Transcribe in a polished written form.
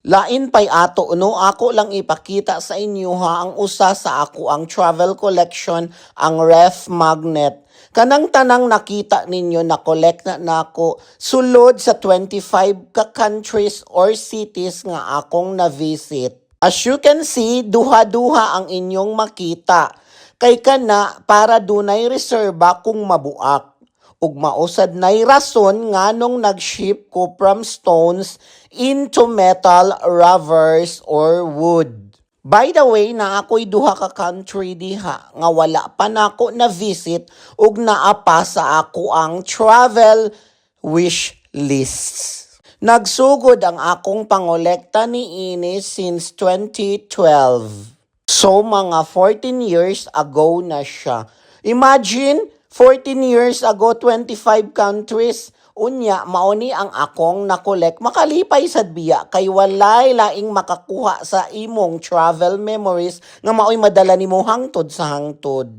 Lain pay ato no, ako lang ipakita sa inyo ha ang usa sa ako ang travel collection, ang ref magnet. Kanang tanang nakita ninyo na collect na nako sulod sa 25 ka countries or cities nga akong na-visit. As you can see, duha-duha ang inyong makita. Kay kana para dunay reserba kung mabuak. Ug mausad na'y rason nganong nag-ship ko from stones into metal, rubbers, or wood. By the way, na ako'y duha ka country diha nga wala pa nako na visit ug naa pa sa ako ang travel wish lists. Nagsugod ang akong pangolekta ni ini since 2012. So mga 14 years ago na siya. Imagine, 14 years ago, 25 countries. Unya, mauni ang akong nakolek makalipay sad biya kay walay laing makakuha sa imong travel memories nga maoy madala nimo hangtod sa hangtod.